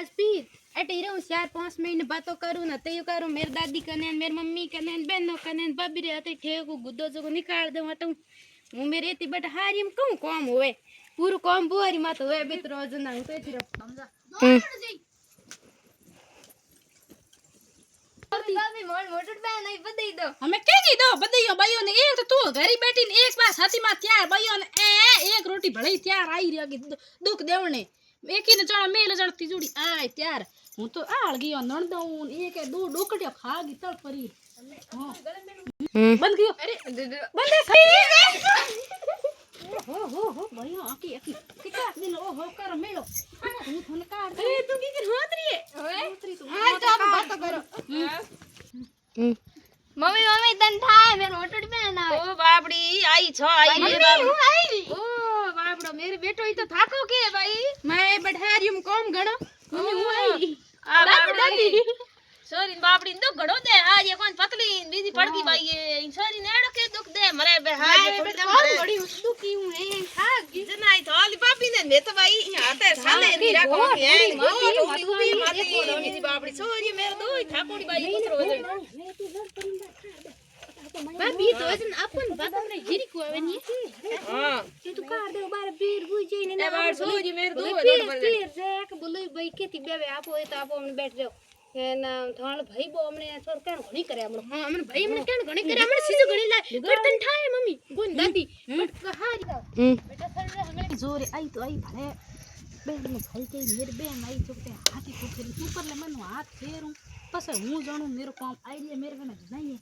गिलास पी अटे रहूं 4-5 महीने बातों करूं ना तय करूं मेरी दादी कने मेरी मम्मी कने बहनों कने बबी रे हते ठेको गुद्दो जो निकाल दऊं हटूं हूं मेरे ती बट हारिम कहूं काम होवे पूरा काम बुआरी मत होवे बेत रोज ना हूं तेती रो समझा बाबी मोर मोटर पे नहीं बदई दो हमें केजी दो बदईयो बाईयो ने एक तो तू घरी बैठी ने एक बार साथी में त्यार बाईयो ने एक रोटी भलाई त्यार आई रे की दुख देवने एक ही ने जणा मेल जणती जुड़ी आय त्यार हूं तो आळ गयो नण दऊं एक दो डोकटिया खा गई तळ परी हां बंद गयो अरे बंदे सही हो भैया आकी आकी कितना दिन ओ हो कर मेलो हूं थन काट अरे तू की कर होत रही है ओए हां तो आप बात करो मम्मी मम्मी तन थाय मेरे मोटर पे ना ओ बाबड़ी आई छो आई मम्मी हूं आई ओ बाबड़ो मेरे बेटो ही तो थाको के भाई मैं बढ़ारियम काम गणो मम्मी हूं आई आ बाबड़ी सोरी बाबड़ी तो घड़ो दे आ ये कौन पतली बीजी पड़गी भाई ये सोरी नेड़ो के दुख दे मरे बे हां ये मैं बहुत बड़ी दुखी हूं है खागी जनाई तो आली बाबी ने मैं तो भाई यहां ते साले नी रखो के माती बाबड़ी सोरी मेरे दो ठाकोड़ी भाई कुतरो वजन बाबी तो वजन अपन बात में जीरी को आवे नी हां तू कार दे बार बीर बुई ने ए बार सोरी मेरे दो फिर जाक बोले भाई केती बेबे आपो तो आपो हमने बैठ जाओ ना थाण भाई बो हमने छोर केन घणी करे हमने हां हमने भाई हमने केन घणी करे हमने सीधो घणी लाए बर्तन ठाए मम्मी गोन दादी बट कहारी बेटा सर हमें जोरे आई तो आई भले बहन ने भाई के मेरे बहन आई चुकते हाथी को फेरी ऊपर ले मन हाथ फेरूं पसे हूं जाणू मेरो काम आईडिया मेरे कने नहीं है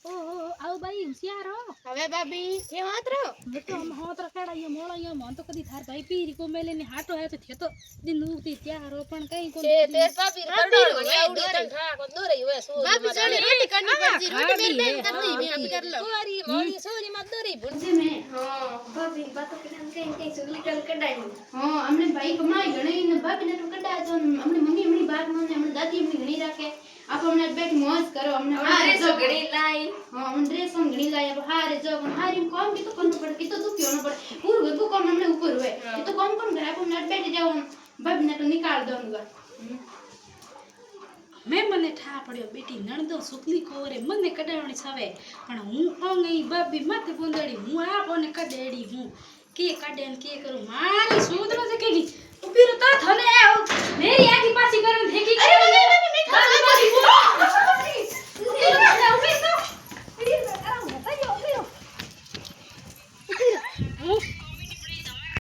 ओहो आओ भाई होशियार हो હવે બાબી એ માત્ર मैं तो हम होत रखेड़ा ये मोळा ये मन तो कदी थार भाई पीरी को मेले ने हाटो है तो थे तो दिन उती त्यार हो पण कई को તે બાબી કરડો उड़ी तन ठा को दोरे हुए सो बाबी चली रोटी करनी पड़ती रोटी मेरे बहन कर रही मैं अभी कर लो तुम्हारी मोड़ी सोरी मत दोरे बुझे में हां बाबी बात के कई कई सुगली कर कडाई हां हमने भाई कमाई घणी ने बाबी ने तो कडा जो हमने मम्मी हमनी बात माने हमने दादी हमनी घणी राखे आप हमने बैठ मौज करो हमने हारे सो घणी लाई हां हम ड्रेस हम घणी लाई अब हारे जो हारी काम भी तो करना पड़े की तो दुखी होना पड़े पूरा तो काम हमने ऊपर हुए ये तो कौन कौन घर पर नेट बैठ जाओ बाबी ने तो निकाल दूंगा मैं मने ठा पड़्यो बेटी नणदो सुकली कोरे मने कडावणी छवे पण हूं अंगई बाबी मत बुंदड़ी हूं आपने कडेड़ी हूं के काडे के करू मारी